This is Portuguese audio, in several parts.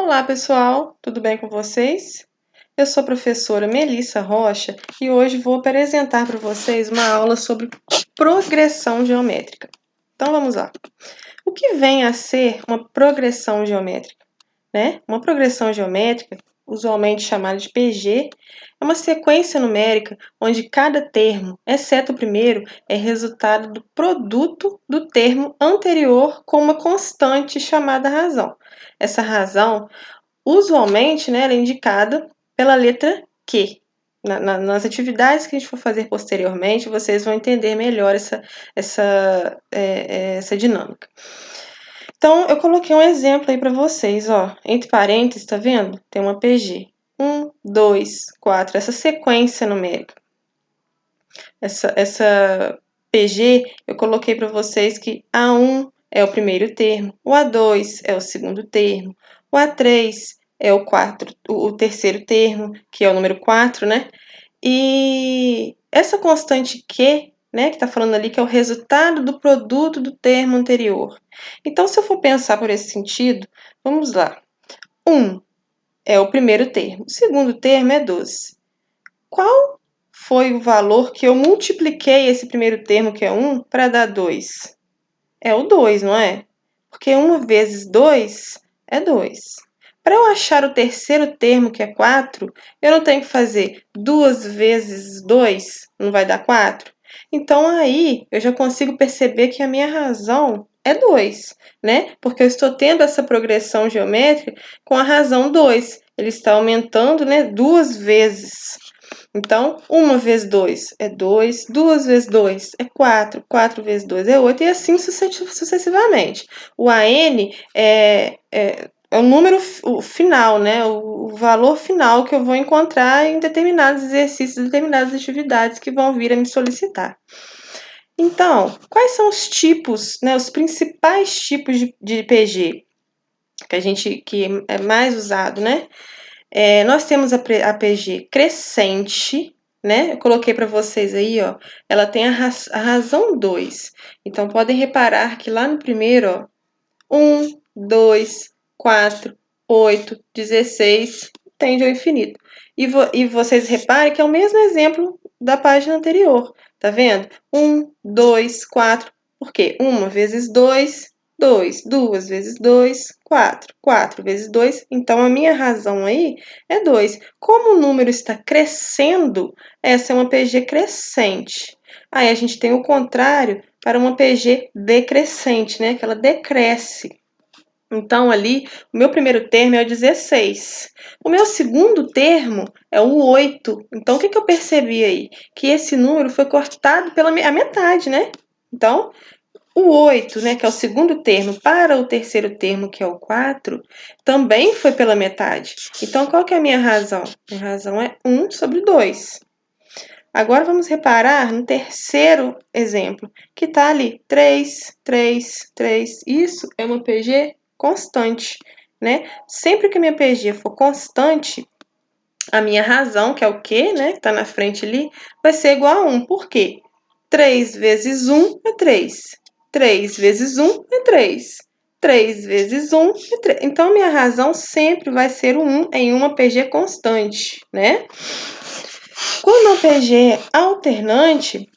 Olá, pessoal, tudo bem com vocês? Eu sou a professora Melissa Rocha e hoje vou apresentar para vocês uma aula sobre progressão geométrica. Então vamos lá. O que vem a ser uma progressão geométrica? Uma progressão geométrica, usualmente chamada de PG, é uma sequência numérica onde cada termo, exceto o primeiro, é resultado do produto do termo anterior com uma constante chamada razão. Essa razão, usualmente, ela é indicada pela letra Q. Nas atividades que a gente for fazer posteriormente, vocês vão entender melhor essa dinâmica. Então, eu coloquei um exemplo aí para vocês, ó. Entre parênteses, tá vendo? Tem uma PG. 1, 2, 4, essa sequência numérica. Essa PG, eu coloquei para vocês que A1 é o primeiro termo, o A2 é o segundo termo, o A3 é o terceiro termo, que é o número 4, né? E essa constante Q, que está falando ali que é o resultado do produto do termo anterior. Então, se eu for pensar por esse sentido, vamos lá. 1 é o primeiro termo, o segundo termo é 12. Qual foi o valor que eu multipliquei esse primeiro termo, que é 1, para dar 2? É o 2, não é? Porque 1 vezes 2 é 2. Para eu achar o terceiro termo, que é 4, eu não tenho que fazer 2 vezes 2, não vai dar 4? Então, aí, eu já consigo perceber que a minha razão é 2, Porque eu estou tendo essa progressão geométrica com a razão 2. Ele está aumentando, 2 vezes. Então, 1 vezes 2 é 2, 2 vezes 2 é 4, 4 vezes 2 é 8, e assim sucessivamente. O AN é o número final, o valor final que eu vou encontrar em determinados exercícios, determinadas atividades que vão vir a me solicitar. Então, quais são os tipos, os principais tipos de PG que é mais usado, nós temos a PG crescente, Eu coloquei para vocês aí, ó, ela tem a razão 2. Então, podem reparar que lá no primeiro, ó, 1, 2, 4, 8, 16, tende ao infinito. E vocês reparem que é o mesmo exemplo da página anterior, tá vendo? 1, 2, 4, por quê? 1 vezes 2, 2, 2 vezes 2, 4, 4 vezes 2, então a minha razão aí é 2. Como o número está crescendo, essa é uma PG crescente. Aí a gente tem o contrário para uma PG decrescente, que ela decresce. Então, ali, o meu primeiro termo é o 16. O meu segundo termo é o 8. Então, o que eu percebi aí? Que esse número foi cortado pela metade, Então, o 8, que é o segundo termo, para o terceiro termo, que é o 4, também foi pela metade. Então, qual que é a minha razão? Minha razão é 1 sobre 2. Agora, vamos reparar no terceiro exemplo, que está ali, 3, 3, 3. Isso é uma PG constante, Sempre que a minha PG for constante, a minha razão, que é o Q, que está na frente ali, vai ser igual a 1. Por quê? 3 vezes 1 é 3. 3 vezes 1 é 3. 3 vezes 1 é 3. Então, minha razão sempre vai ser o 1 em uma PG constante, Quando a PG é alternante,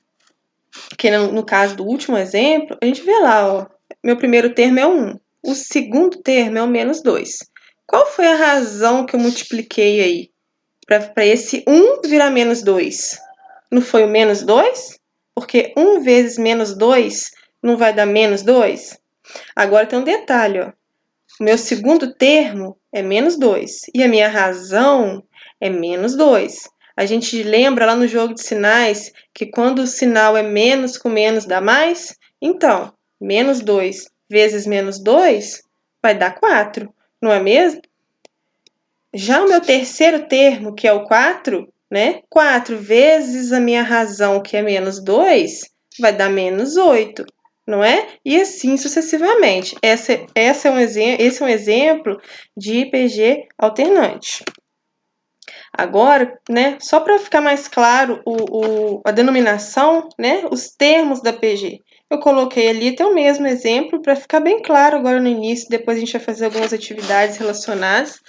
que no caso do último exemplo, a gente vê lá, ó, meu primeiro termo é 1. O segundo termo é o menos 2. Qual foi a razão que eu multipliquei aí para esse 1 virar menos 2? Não foi o menos 2? Porque 1 vezes menos 2 não vai dar menos 2? Agora tem um detalhe, ó. O meu segundo termo é menos 2 e a minha razão é menos 2. A gente lembra lá no jogo de sinais que quando o sinal é menos com menos dá mais? Então, menos 2 vezes menos 2 vai dar 4, não é mesmo? Já o meu terceiro termo, que é o 4, 4 vezes a minha razão, que é menos 2, vai dar menos 8, não é? E assim sucessivamente. Esse é um exemplo de PG alternante. Agora, só para ficar mais claro a denominação, os termos da PG. eu coloquei ali até o mesmo exemplo para ficar bem claro agora no início, depois a gente vai fazer algumas atividades relacionadas.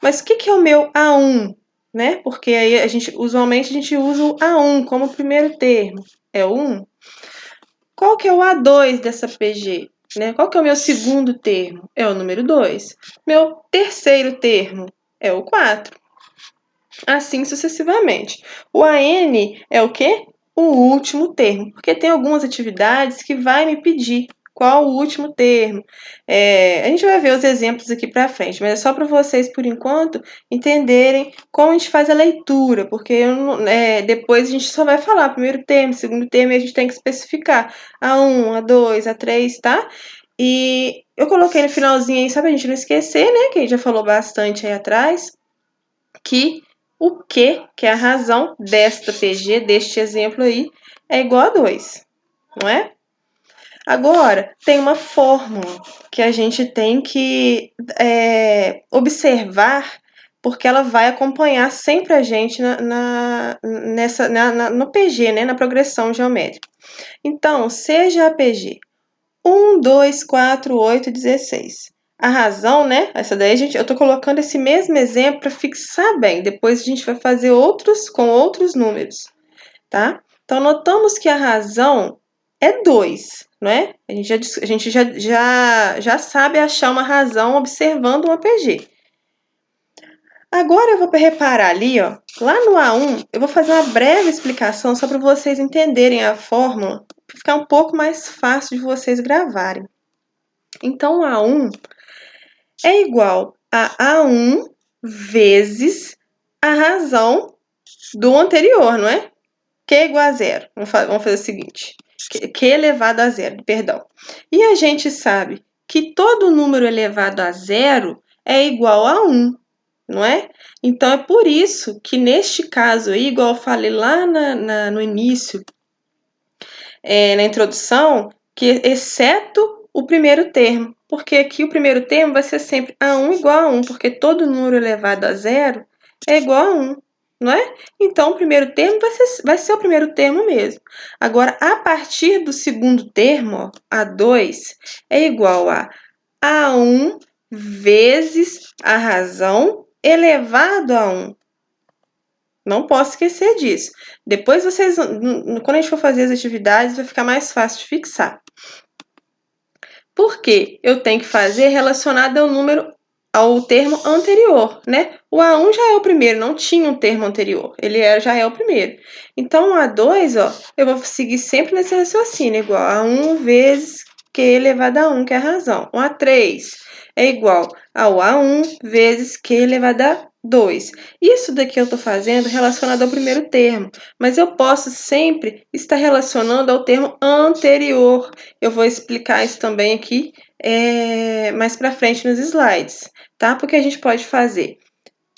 Mas o que é o meu A1, né? Porque aí usualmente a gente usa o A1 como primeiro termo, é o 1. Qual que é o A2 dessa PG? Né? Qual que é o meu segundo termo? É o número 2. Meu terceiro termo é o 4. Assim sucessivamente. O AN é o quê? O último termo, porque tem algumas atividades que vai me pedir qual o último termo. A gente vai ver os exemplos aqui para frente, mas é só para vocês, por enquanto, entenderem como a gente faz a leitura, porque depois a gente só vai falar primeiro termo, segundo termo, e a gente tem que especificar A1, A2, A3, tá? E eu coloquei no finalzinho aí, só pra gente não esquecer, né, que a gente já falou bastante aí atrás, que o que é a razão desta PG, deste exemplo aí, é igual a 2, não é? Agora, tem uma fórmula que a gente tem que observar, porque ela vai acompanhar sempre a gente no PG, né, na progressão geométrica. Então, seja a PG 1, 2, 4, 8, 16. A razão, né? Essa daí eu tô colocando esse mesmo exemplo para fixar bem. Depois a gente vai fazer outros com outros números, tá? Então, notamos que a razão é 2, não é? A gente já sabe achar uma razão observando uma PG. Agora eu vou reparar ali, ó, lá no A1, eu vou fazer uma breve explicação só para vocês entenderem a fórmula, para ficar um pouco mais fácil de vocês gravarem. Então, A1 é igual a A1 vezes a razão do anterior, não é? Q é igual a zero. Vamos fazer o seguinte. Q elevado a zero, perdão. E a gente sabe que todo número elevado a zero é igual a 1, não é? Então, é por isso que neste caso aí, igual eu falei lá no início, na introdução, que exceto o primeiro termo, porque aqui o primeiro termo vai ser sempre A1 igual a 1, porque todo número elevado a zero é igual a 1, não é? Então, o primeiro termo vai ser o primeiro termo mesmo. Agora, a partir do segundo termo, ó, A2 é igual a A1 vezes a razão elevado a 1. Não posso esquecer disso. Depois vocês, quando a gente for fazer as atividades, vai ficar mais fácil de fixar. Por quê? Eu tenho que fazer relacionado ao termo anterior, né? O A1 já é o primeiro, não tinha um termo anterior. Ele já é o primeiro. Então, o A2, ó, eu vou seguir sempre nesse raciocínio, igual a 1 vezes Q elevado a 1, que é a razão. O A3 é igual ao A1 vezes Q elevado a 2. Isso daqui eu estou fazendo relacionado ao primeiro termo, mas eu posso sempre estar relacionando ao termo anterior. Eu vou explicar isso também aqui mais para frente nos slides, tá? Porque a gente pode fazer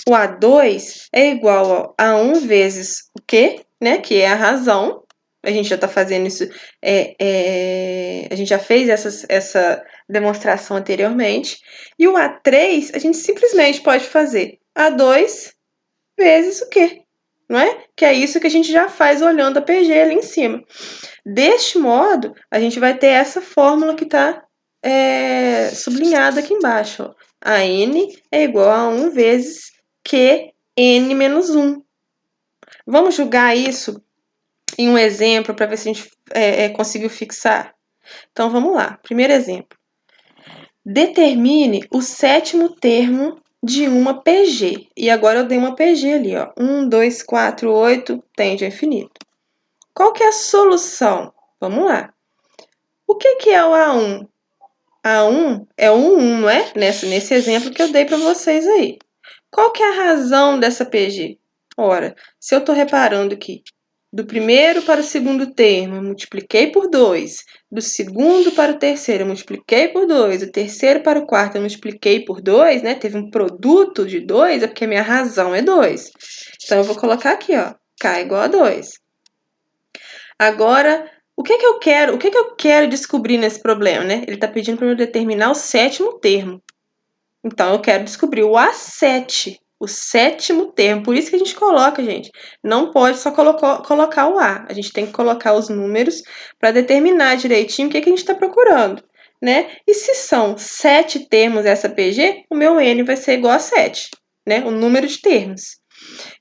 o A2 é igual a 1 vezes o Q, né? Que é a razão. A gente já está fazendo isso, a gente já fez essa demonstração anteriormente. E o A3, a gente simplesmente pode fazer A2 vezes o Q, não é? Que é isso que a gente já faz olhando a PG ali em cima. Deste modo, a gente vai ter essa fórmula que está sublinhada aqui embaixo. Ó. A N é igual a 1 vezes Qn menos 1. Vamos julgar isso em um exemplo para ver se a gente conseguiu fixar? Então, vamos lá. Primeiro exemplo. Determine o sétimo termo de uma PG. E agora eu dei uma PG ali, ó. 1, 2, 4, 8, tende a infinito. Qual que é a solução? Vamos lá. O que é o A1? A1 é o 1, não é? Nesse exemplo que eu dei para vocês aí. Qual que é a razão dessa PG? Ora, se eu estou reparando que do primeiro para o segundo termo, eu multipliquei por 2. Do segundo para o terceiro, eu multipliquei por 2. Do terceiro para o quarto, eu multipliquei por 2, né? Teve um produto de 2, é porque a minha razão é 2. Então, eu vou colocar aqui, ó. K igual a 2. Agora, o que eu quero descobrir nesse problema, né? Ele está pedindo para eu determinar o sétimo termo. Então, eu quero descobrir o A7. O sétimo termo. Por isso que a gente coloca, gente. Não pode só colocar o A. A gente tem que colocar os números para determinar direitinho o que a gente está procurando, né? E se são 7 termos essa PG, o meu N vai ser igual a 7, né? O número de termos.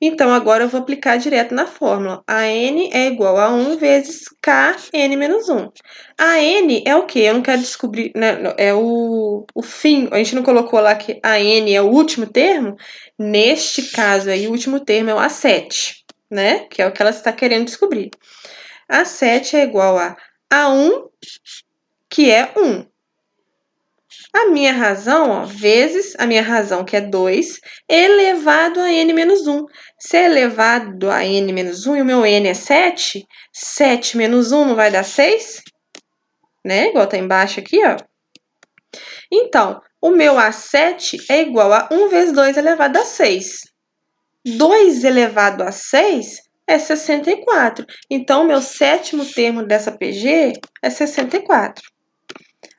Então, agora eu vou aplicar direto na fórmula. A N é igual a 1 vezes Kn menos 1. A N é o quê? Eu não quero descobrir, né? É o fim. A gente não colocou lá que a N é o último termo? Neste caso aí, o último termo é o A7, né? Que é o que ela está querendo descobrir. A7 é igual a A1, que é 1. A minha razão, ó, vezes a minha razão, que é 2, elevado a n menos 1. Se é elevado a n menos 1 e o meu n é 7, 7 menos 1 não vai dar 6? Né? Igual tá embaixo aqui, ó. Então, o meu A7 é igual a 1 vezes 2 elevado a 6. 2 elevado a 6 é 64. Então, o meu sétimo termo dessa PG é 64.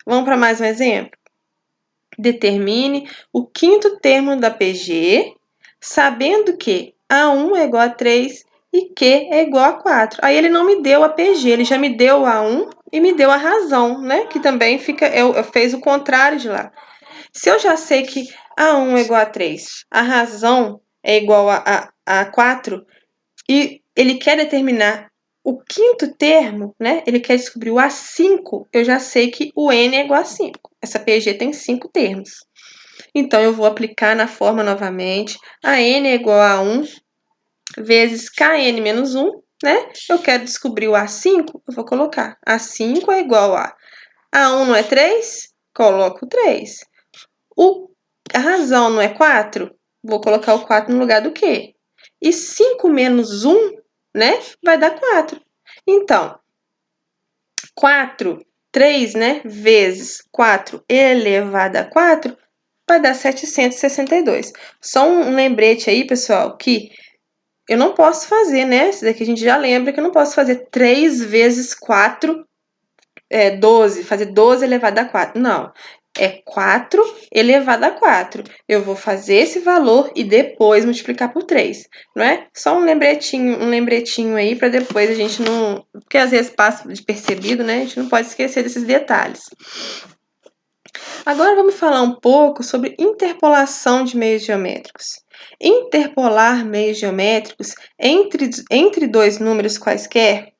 Vamos para mais um exemplo? Determine o quinto termo da PG, sabendo que A1 é igual a 3 e Q é igual a 4. Aí ele não me deu a PG, ele já me deu A1 e me deu a razão, né? Que também fez o contrário de lá. Se eu já sei que A1 é igual a 3, a razão é igual a 4, e ele quer determinar o quinto termo, né? Ele quer descobrir o A5, eu já sei que o N é igual a 5. Essa PG tem 5 termos. Então, eu vou aplicar na forma novamente. A N é igual a 1 vezes Kn menos 1, né? Eu quero descobrir o A5, eu vou colocar A5 é igual a A1 não é 3? Coloco 3. A razão não é 4? Vou colocar o 4 no lugar do quê? E 5 menos 1, né? Vai dar 4. Então, 4, 3, né? Vezes 4 elevado a 4 vai dar 762. Só um lembrete aí, pessoal, que eu não posso fazer, né? Isso daqui a gente já lembra que eu não posso fazer 3 vezes 4, 12, fazer 12 elevado a 4. Não, é 4 elevado a 4. Eu vou fazer esse valor e depois multiplicar por 3, não é? Só um lembretinho aí para depois a gente não... Porque às vezes passa despercebido, né? A gente não pode esquecer desses detalhes. Agora vamos falar um pouco sobre interpolação de meios geométricos. Interpolar meios geométricos entre dois números quaisquer,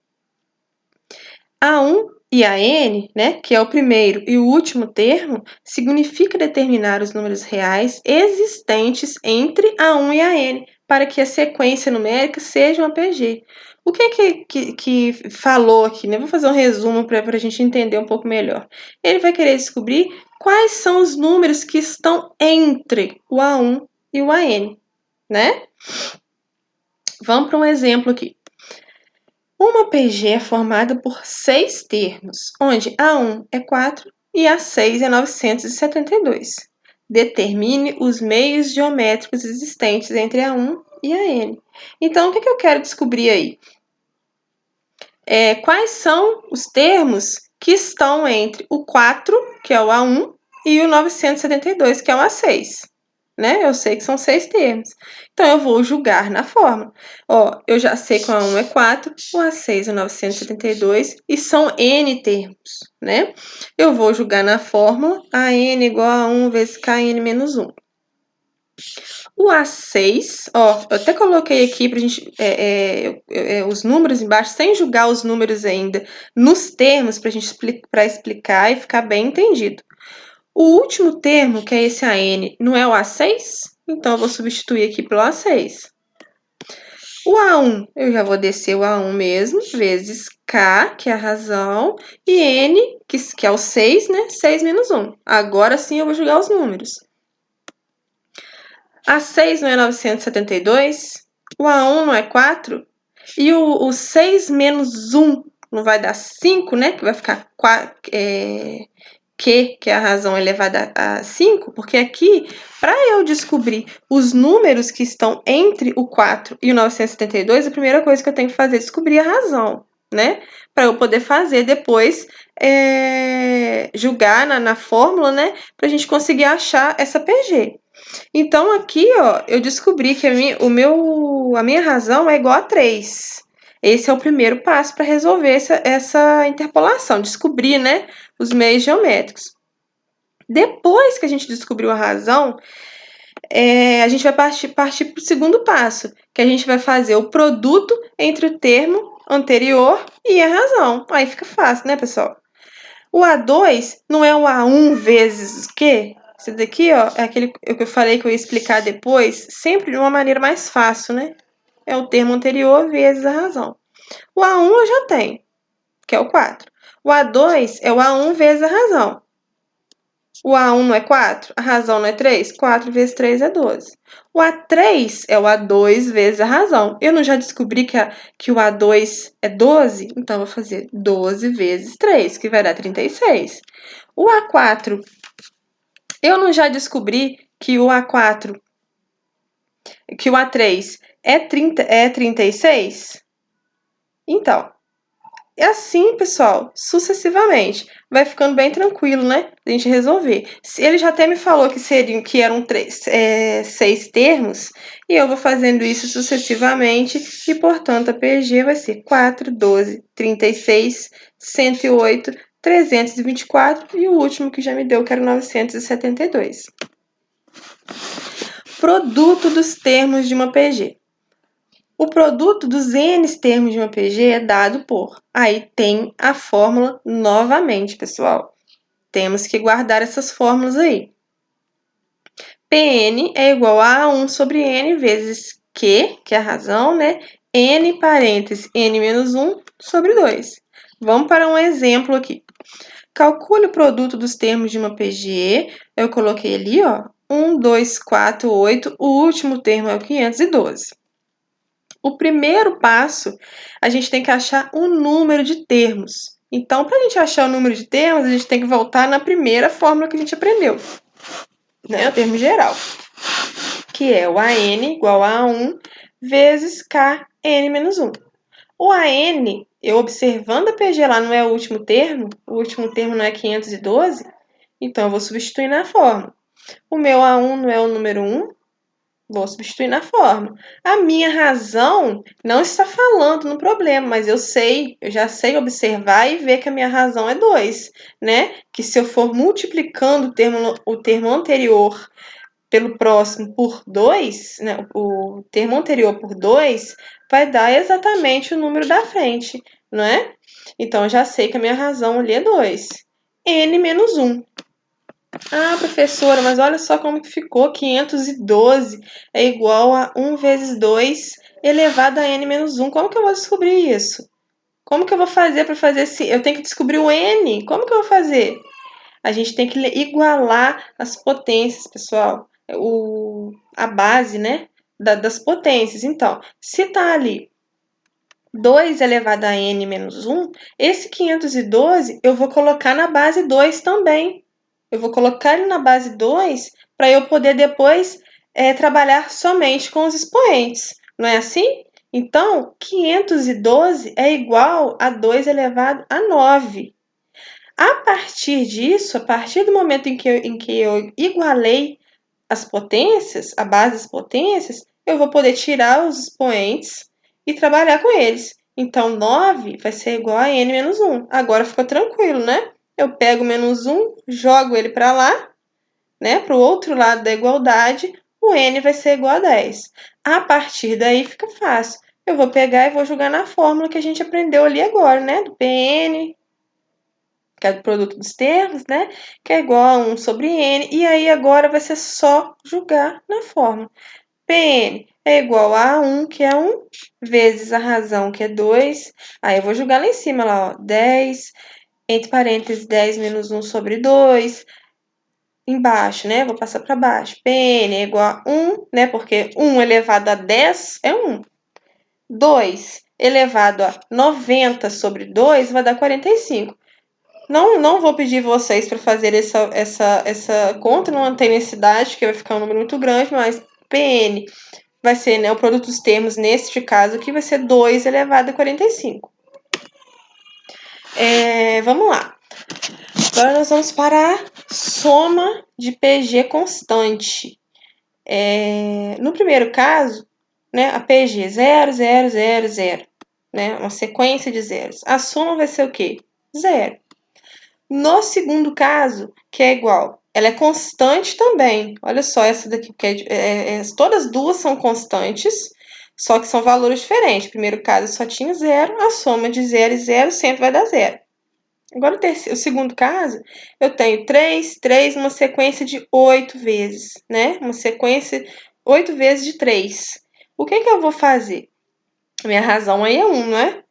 A1 e AN, né, que é o primeiro e o último termo, significa determinar os números reais existentes entre A1 e AN, para que a sequência numérica seja uma PG. O que falou aqui, né? Vou fazer um resumo para a gente entender um pouco melhor. Ele vai querer descobrir quais são os números que estão entre o A1 e o AN, né? Vamos para um exemplo aqui. Uma PG é formada por 6 termos, onde A1 é 4 e A6 é 972. Determine os meios geométricos existentes entre A1 e AN. Então, o que eu quero descobrir aí? Quais são os termos que estão entre o 4, que é o A1, e o 972, que é o A6. Né? Eu sei que são 6 termos. Então, eu vou julgar na fórmula. Ó, eu já sei que o A1 é 4, o A6 é 972 e são N termos, né? Eu vou julgar na fórmula AN igual a 1 vezes KN menos 1. O A6, ó, eu até coloquei aqui pra gente os números embaixo, sem julgar os números ainda, nos termos, para explicar e ficar bem entendido. O último termo, que é esse AN, não é o A6? Então, eu vou substituir aqui pelo A6. O A1, eu já vou descer o A1 mesmo, vezes K, que é a razão, e N, que é o 6, né? 6 menos 1. Agora sim eu vou jogar os números. A6 não é 972? O A1 não é 4? E o 6 menos 1 não vai dar 5, né? Que vai ficar 4, que é a razão elevada a 5, porque aqui, para eu descobrir os números que estão entre o 4 e o 972, a primeira coisa que eu tenho que fazer é descobrir a razão, né? Para eu poder fazer depois, julgar na fórmula, né? Para a gente conseguir achar essa PG. Então, aqui, ó, eu descobri que a minha razão é igual a 3. Esse é o primeiro passo para resolver essa interpolação, descobrir, né, os meios geométricos. Depois que a gente descobriu a razão, a gente vai partir para o segundo passo, que a gente vai fazer o produto entre o termo anterior e a razão. Aí fica fácil, né, pessoal? O A2 não é o A1 vezes o quê? Esse daqui, ó, é aquele que eu falei que eu ia explicar depois, sempre de uma maneira mais fácil, né? É o termo anterior vezes a razão. O A1 eu já tenho, que é o 4. O A2 é o A1 vezes a razão. O A1 não é 4? A razão não é 3? 4 vezes 3 é 12. O A3 é o A2 vezes a razão. Eu não já descobri que o A2 é 12? Então, eu vou fazer 12 vezes 3, que vai dar 36. O A4, eu não já descobri que o A4, que o A3 é 36? Então, é assim, pessoal, sucessivamente. Vai ficando bem tranquilo, né? A gente resolver. Ele já até me falou que eram 6 termos, e eu vou fazendo isso sucessivamente, e portanto a PG vai ser 4, 12, 36, 108, 324 e o último que já me deu, que era 972. Produto dos termos de uma PG. O produto dos N termos de uma PG é dado por. Aí tem a fórmula novamente, pessoal. Temos que guardar essas fórmulas aí. Pn é igual a 1 sobre n vezes Q, que é a razão, né? N parênteses n menos 1 sobre 2. Vamos para um exemplo aqui. Calcule o produto dos termos de uma PG. Eu coloquei ali, ó, 1, 2, 4, 8. O último termo é o 512. O primeiro passo, a gente tem que achar o número de termos. Então, para a gente achar o número de termos, a gente tem que voltar na primeira fórmula que a gente aprendeu, né? O termo geral, que é o AN igual a 1 vezes KN menos 1. O AN, eu observando a PG lá, não é o último termo não é 512, então eu vou substituir na fórmula. O meu A1 não é o número 1, vou substituir na fórmula. A minha razão não está falando no problema, mas eu já sei observar e ver que a minha razão é 2, né? Que se eu for multiplicando o termo anterior pelo próximo por 2, né? O termo anterior por 2, vai dar exatamente o número da frente, não é? Então, eu já sei que a minha razão ali é 2. N menos 1. Ah, professora, mas olha só como que ficou. 512 é igual a 1 vezes 2 elevado a n menos 1. Como que eu vou descobrir isso? Como que eu vou fazer para fazer assim? Eu tenho que descobrir o n. Como que eu vou fazer? A gente tem que igualar as potências, pessoal. A base, né? Das potências. Então, se tá ali 2 elevado a n menos 1, esse 512 eu vou colocar na base 2 também. Eu vou colocar ele na base 2 para eu poder depois trabalhar somente com os expoentes. Não é assim? Então, 512 é igual a 2 elevado a 9. A partir disso, a partir do momento em que eu igualei as potências, a base das potências, eu vou poder tirar os expoentes e trabalhar com eles. Então, 9 vai ser igual a n menos 1. Agora ficou tranquilo, né? Eu pego o menos 1, jogo ele para lá, né? Para o outro lado da igualdade, o n vai ser igual a 10. A partir daí fica fácil. Eu vou pegar e vou jogar na fórmula que a gente aprendeu ali agora, né? Do Pn, que é do produto dos termos, né? Que é igual a 1 sobre n. E aí agora vai ser só jogar na fórmula. Pn é igual a 1, que é 1, vezes a razão, que é 2. Aí eu vou jogar lá em cima, lá, ó, 10, entre parênteses, 10 menos 1 sobre 2. Embaixo, né? Vou passar para baixo. Pn é igual a 1, né? Porque 1 elevado a 10 é 1. 2 elevado a 90 sobre 2 vai dar 45. Não vou pedir vocês para fazer essa conta, não tem necessidade, porque vai ficar um número muito grande, mas Pn vai ser, né, o produto dos termos, neste caso aqui, vai ser 2 elevado a 45. Vamos lá. Agora nós vamos para a soma de PG constante. No primeiro caso, né, a PG 0, 0, 0, 0, né, uma sequência de zeros. A soma vai ser o quê? 0. No segundo caso, que é igual, ela é constante também. Olha só essa daqui, porque todas duas são constantes, só que são valores diferentes. No primeiro caso só tinha 0, a soma de 0 e 0 sempre vai dar 0. Agora, o segundo caso, eu tenho 3, 3, uma sequência de 8 vezes, né? Uma sequência 8 vezes de 3. O que eu vou fazer? A minha razão aí é 1, não é?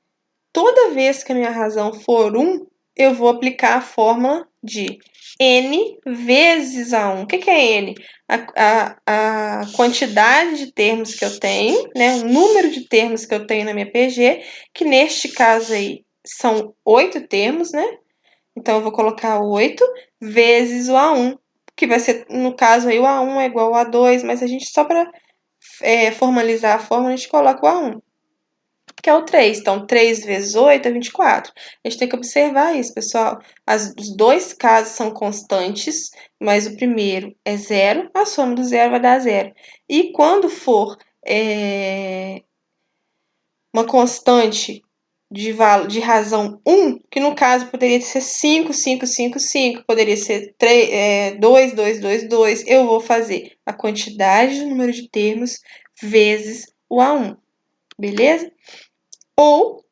Toda vez que a minha razão for 1, eu vou aplicar a fórmula de n vezes a 1. O que é n? A quantidade de termos que eu tenho, né? O número de termos que eu tenho na minha PG, que neste caso aí são 8 termos, né? Então, eu vou colocar 8 vezes o A1, que vai ser, no caso aí, o A1 é igual ao A2, mas a gente, só para formalizar a fórmula, a gente coloca o A1, que é o 3. Então, 3 vezes 8 é 24. A gente tem que observar isso, pessoal. Os dois casos são constantes, mas o primeiro é 0, a soma do 0 vai dar 0. E quando for uma constante de razão 1, que no caso poderia ser 5, 5, 5, 5, poderia ser 2, 2, 2, 2. Eu vou fazer a quantidade do número de termos vezes o A1, beleza? Ou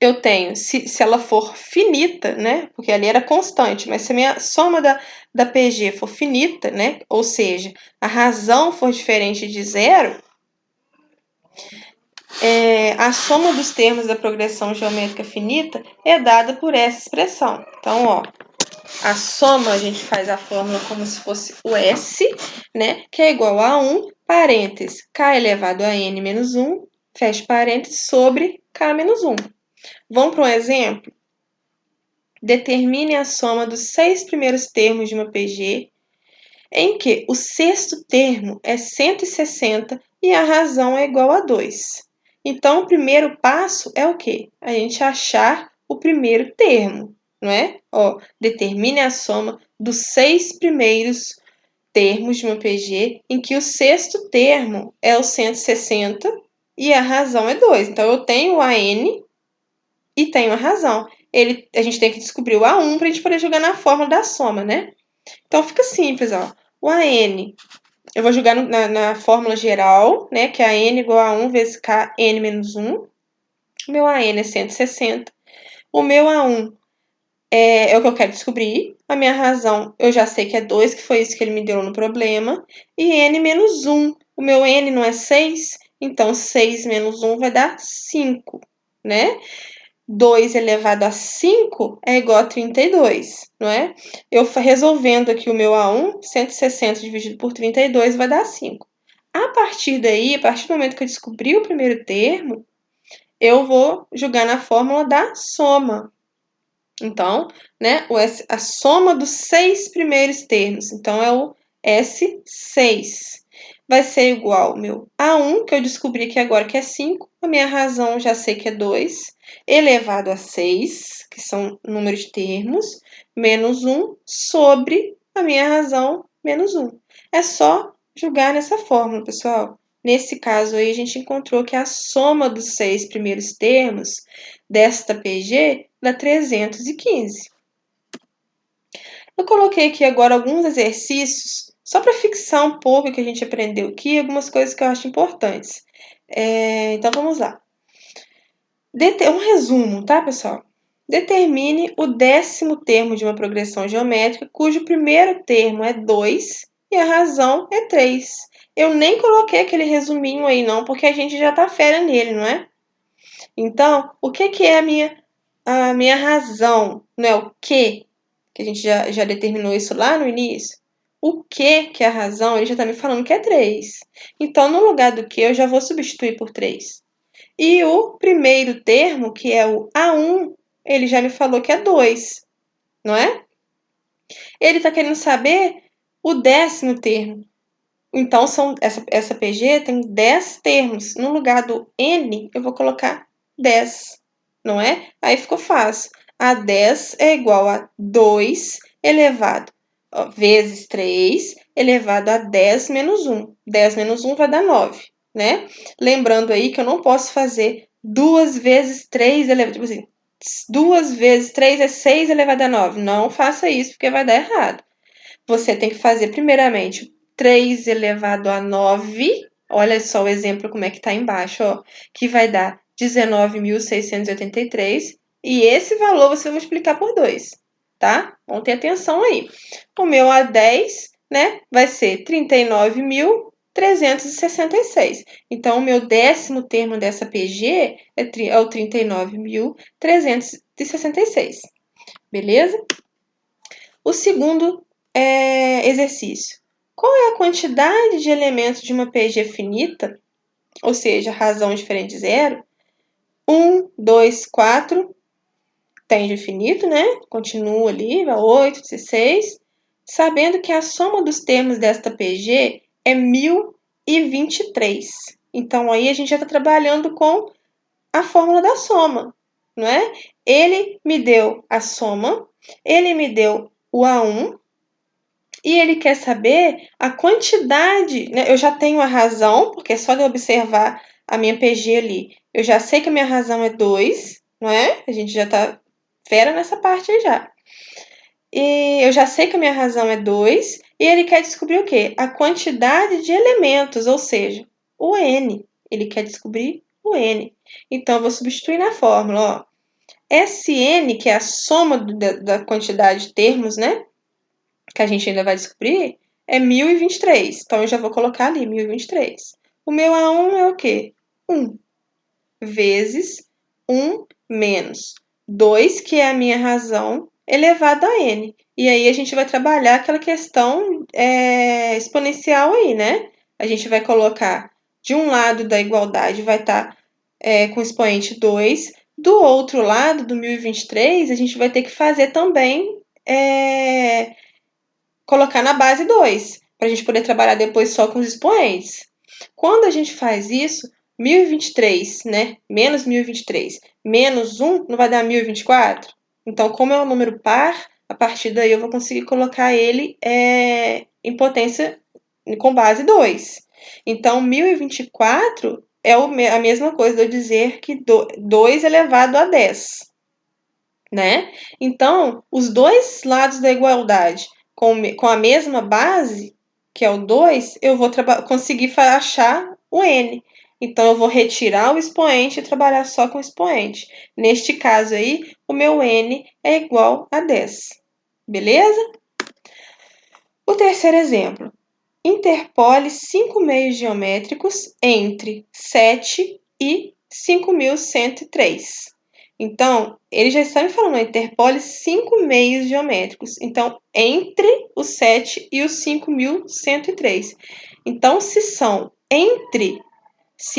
eu tenho, se ela for finita, né? Porque ali era constante, mas se a minha soma da PG for finita, né? Ou seja, a razão for diferente de 0, a soma dos termos da progressão geométrica finita é dada por essa expressão. Então, ó, a soma, a gente faz a fórmula como se fosse o S, né? Que é igual a 1, parênteses, k elevado a n menos 1, fecha parênteses, sobre k menos 1. Vamos para um exemplo? Determine a soma dos 6 primeiros termos de uma PG, em que o sexto termo é 160 e a razão é igual a 2. Então, o primeiro passo é o quê? A gente achar o primeiro termo, não é? Ó, determine a soma dos 6 primeiros termos de uma PG, em que o sexto termo é o 160 e a razão é 2. Então, eu tenho o AN e tenho a razão. A gente tem que descobrir o A1 para a gente poder jogar na fórmula da soma, né? Então, fica simples, ó. O AN, eu vou jogar na fórmula geral, né? Que é a N igual a 1 vezes K, N menos 1. O meu AN é 160. O meu A1 é o que eu quero descobrir. A minha razão, eu já sei que é 2, que foi isso que ele me deu no problema. E N menos 1. O meu N não é 6, então 6 menos 1 vai dar 5, né? 2 elevado a 5 é igual a 32, não é? Eu resolvendo aqui o meu A1, 160 dividido por 32 vai dar 5. A partir daí, a partir do momento que eu descobri o primeiro termo, eu vou jogar na fórmula da soma. Então, né, a soma dos 6 primeiros termos, então é o S6. Vai ser igual ao meu A1, que eu descobri aqui agora que é 5, a minha razão já sei que é 2, elevado a 6, que são números de termos, menos 1, sobre a minha razão, menos 1. É só jogar nessa fórmula, pessoal. Nesse caso aí, a gente encontrou que a soma dos 6 primeiros termos desta PG dá 315. Eu coloquei aqui agora alguns exercícios, só para fixar um pouco o que a gente aprendeu aqui, algumas coisas que eu acho importantes. Então, vamos lá. Um resumo, tá, pessoal? Determine o 10º termo de uma progressão geométrica, cujo primeiro termo é 2 e a razão é 3. Eu nem coloquei aquele resuminho aí, não, porque a gente já tá fera nele, não é? Então, o que é a minha razão? Não é o que a gente já determinou isso lá no início? O que é a razão? Ele já está me falando que é 3. Então, no lugar do que, eu já vou substituir por 3. E o primeiro termo, que é o A1, ele já me falou que é 2, não é? Ele está querendo saber o 10º termo. Então, essa PG tem 10 termos. No lugar do N, eu vou colocar 10, não é? Aí ficou fácil. A10 é igual a 2 elevado vezes 3 elevado a 10 menos 1. 10 menos 1 vai dar 9, né? Lembrando aí que eu não posso fazer 2 vezes 3 elevado, tipo assim, 2 vezes 3 é 6 elevado a 9. Não faça isso, porque vai dar errado. Você tem que fazer, primeiramente, 3 elevado a 9. Olha só o exemplo como é que está embaixo, ó, que vai dar 19.683. E esse valor você vai multiplicar por 2, tá? Então, tem atenção aí. O meu A10, né, vai ser 39.366. Então, o meu 10º termo dessa PG é o 39.366. Beleza? O segundo exercício. Qual é a quantidade de elementos de uma PG finita, ou seja, razão diferente de zero? 1, 2, 4, tende ao infinito, né? Continua ali, vai 8, 16. Sabendo que a soma dos termos desta PG é 1023. Então, aí a gente já está trabalhando com a fórmula da soma, não é? Ele me deu a soma, ele me deu o A1, e ele quer saber a quantidade, né? Eu já tenho a razão, porque é só de eu observar a minha PG ali. Eu já sei que a minha razão é 2, não é? A gente já tá fera nessa parte aí já. E eu já sei que a minha razão é 2, e ele quer descobrir o quê? A quantidade de elementos, ou seja, o N. Ele quer descobrir o N. Então, eu vou substituir na fórmula, ó. Sn, que é a soma da quantidade de termos, né? Que a gente ainda vai descobrir, é 1023. Então, eu já vou colocar ali 1023. O meu A1 é o quê? 1 vezes 1 menos 2, que é a minha razão, elevado a n. E aí, a gente vai trabalhar aquela questão exponencial aí, né? A gente vai colocar, de um lado da igualdade, vai estar com o expoente 2. Do outro lado, do 1023, a gente vai ter que fazer também colocar na base 2, para a gente poder trabalhar depois só com os expoentes. Quando a gente faz isso, 1023, né? Menos 1023, menos 1 não vai dar 1024? Então, como é um número par, a partir daí eu vou conseguir colocar ele em potência com base 2. Então, 1024 é a mesma coisa de eu dizer que 2 elevado a 10. Né? Então, os dois lados da igualdade com a mesma base, que é o 2, eu vou conseguir achar o n. Então, eu vou retirar o expoente e trabalhar só com o expoente. Neste caso aí, o meu n é igual a 10. Beleza? O terceiro exemplo. Interpole 5 meios geométricos entre 7 e 5.103. Então, ele já está me falando, interpole 5 meios geométricos. Então, entre os 7 e os 5.103. Então, se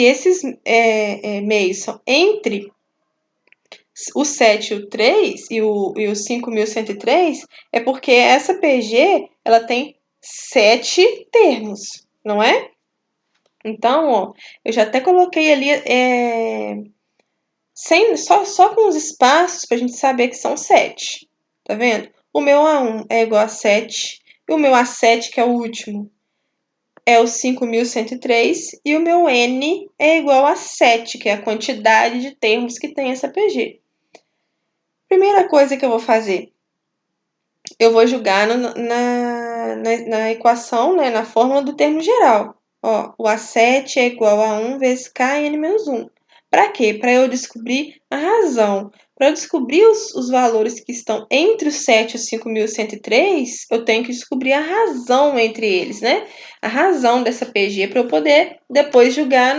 esses meios são entre o 7 e o 3 e o 5.103, é porque essa PG ela tem 7 termos, não é? Então, ó, eu já até coloquei ali só com os espaços para a gente saber que são 7. Tá vendo? O meu A1 é igual a 7, e o meu A7, que é o último, é o 5.103, e o meu N é igual a 7, que é a quantidade de termos que tem essa PG. Primeira coisa que eu vou fazer, eu vou jogar na equação, né, na fórmula do termo geral. Ó, o A7 é igual a 1 vezes Kn menos 1. Para quê? Para eu descobrir a razão. Para eu descobrir os valores que estão entre os 7 e os 5.103, eu tenho que descobrir a razão entre eles, né? A razão dessa PG para eu poder depois jogar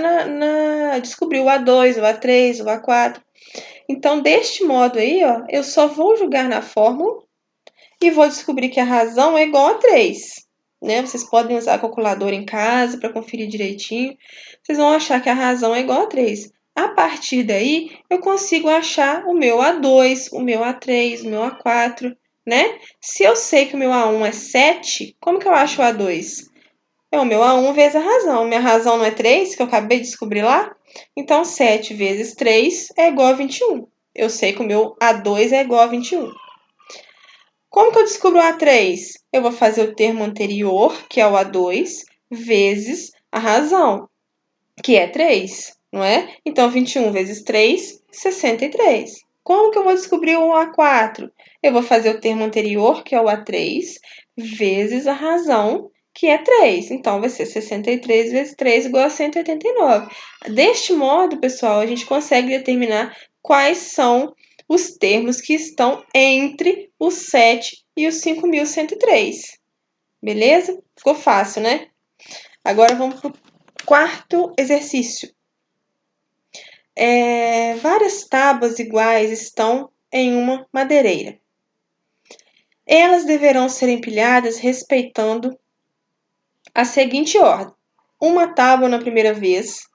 descobrir o A2, o A3, o A4. Então, deste modo aí, ó, eu só vou jogar na fórmula e vou descobrir que a razão é igual a 3. Né? Vocês podem usar a calculadora em casa para conferir direitinho. Vocês vão achar que a razão é igual a 3. A partir daí, eu consigo achar o meu A2, o meu A3, o meu A4, né? Se eu sei que o meu A1 é 7, como que eu acho o A2? É o meu A1 vezes a razão. Minha razão não é 3, que eu acabei de descobrir lá? Então, 7 vezes 3 é igual a 21. Eu sei que o meu A2 é igual a 21. Como que eu descubro o A3? Eu vou fazer o termo anterior, que é o A2, vezes a razão, que é 3, não é? Então, 21 vezes 3, 63. Como que eu vou descobrir o A4? Eu vou fazer o termo anterior, que é o A3, vezes a razão, que é 3. Então, vai ser 63 vezes 3 igual a 189. Deste modo, pessoal, a gente consegue determinar quais são os termos que estão entre o 7 e o 5.103. Beleza? Ficou fácil, né? Agora vamos para o quarto exercício. Várias tábuas iguais estão em uma madeireira. Elas deverão ser empilhadas respeitando a seguinte ordem: uma tábua na primeira vez,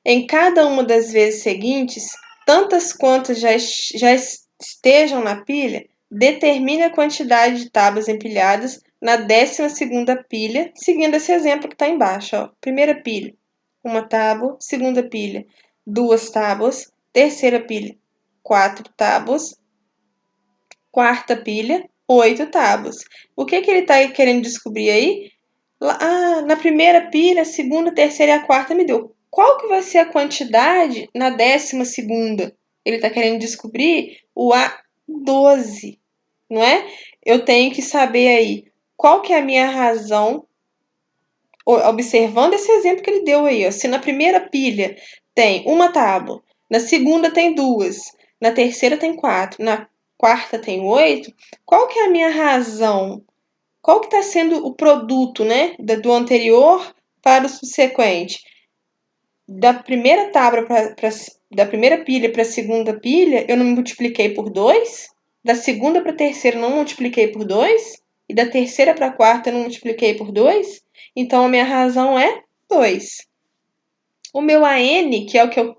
em cada uma das vezes seguintes, tantas quantas já estejam na pilha, determine a quantidade de tábuas empilhadas na 12ª pilha, seguindo esse exemplo que está embaixo. Ó. Primeira pilha, uma tábua. Segunda pilha, 2 tábuas. Terceira pilha, 4 tábuas. Quarta pilha, 8 tábuas. O que ele está querendo descobrir aí? Na primeira pilha, a segunda, a terceira e a quarta me deu. Qual que vai ser a quantidade na 12ª? Ele está querendo descobrir o A12, não é? Eu tenho que saber aí qual que é a minha razão, observando esse exemplo que ele deu aí. Ó. Se na primeira pilha tem uma tábua, na segunda tem 2, na terceira tem 4, na quarta tem 8, qual que é a minha razão? Qual que está sendo o produto, né, do anterior para o subsequente? Da primeira tábua da primeira pilha para a segunda pilha, eu não multipliquei por 2. Da segunda para a terceira, eu não multipliquei por 2. E da terceira para a quarta, eu não multipliquei por 2. Então, a minha razão é 2. O meu AN, que é o que eu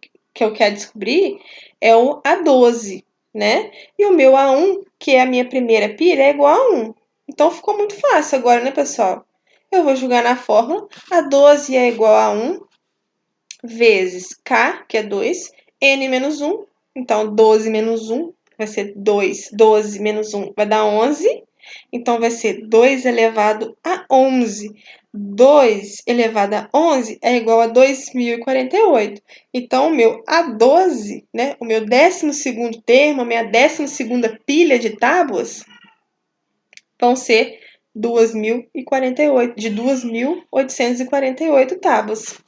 quero descobrir, é o A12, né? E o meu A1, que é a minha primeira pilha, é igual a 1. Então, ficou muito fácil agora, né, pessoal? Eu vou jogar na fórmula. A12 é igual a 1 vezes K, que é 2, N menos 1. Então, 12 menos 1 vai ser 2. 12 menos 1 vai dar 11. Então, vai ser 2 elevado a 11. 2 elevado a 11 é igual a 2.048. Então, o meu A12, né, o meu 12º termo, a minha 12ª pilha de tábuas, vão ser 2.048, de 2.848 tábuas.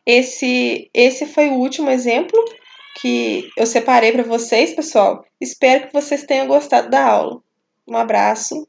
Esse foi o último exemplo que eu separei para vocês, pessoal. Espero que vocês tenham gostado da aula. Um abraço.